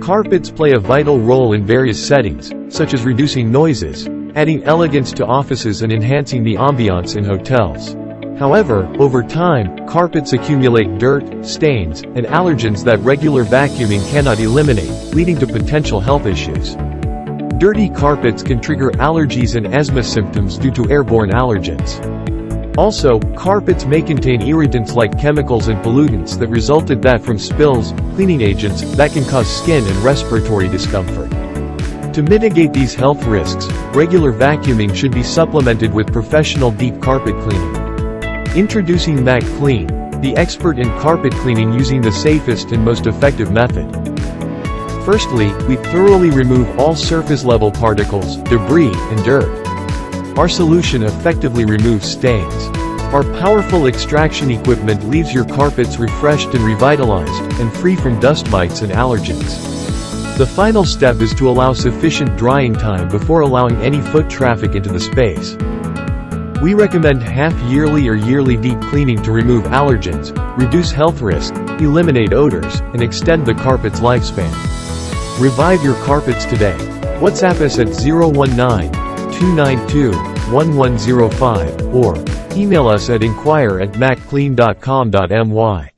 Carpets play a vital role in various settings, such as reducing noises, adding elegance to offices and enhancing the ambiance in hotels. However, over time, carpets accumulate dirt, stains, and allergens that regular vacuuming cannot eliminate, leading to potential health issues. Dirty carpets can trigger allergies and asthma symptoms due to airborne allergens. Also, carpets may contain irritants like chemicals and pollutants that resulted from spills, cleaning agents, that can cause skin and respiratory discomfort. To mitigate these health risks, regular vacuuming should be supplemented with professional deep carpet cleaning. Introducing Maclean, the expert in carpet cleaning using the safest and most effective method. Firstly, we thoroughly remove all surface-level particles, debris, and dirt. Our solution effectively removes stains. Our powerful extraction equipment leaves your carpets refreshed and revitalized, and free from dust mites and allergens. The final step is to allow sufficient drying time before allowing any foot traffic into the space. We recommend half-yearly or yearly deep cleaning to remove allergens, reduce health risk, eliminate odors, and extend the carpet's lifespan. Revive your carpets today. WhatsApp us at 019-292-1105, or email us at inquire@maclean.com.my.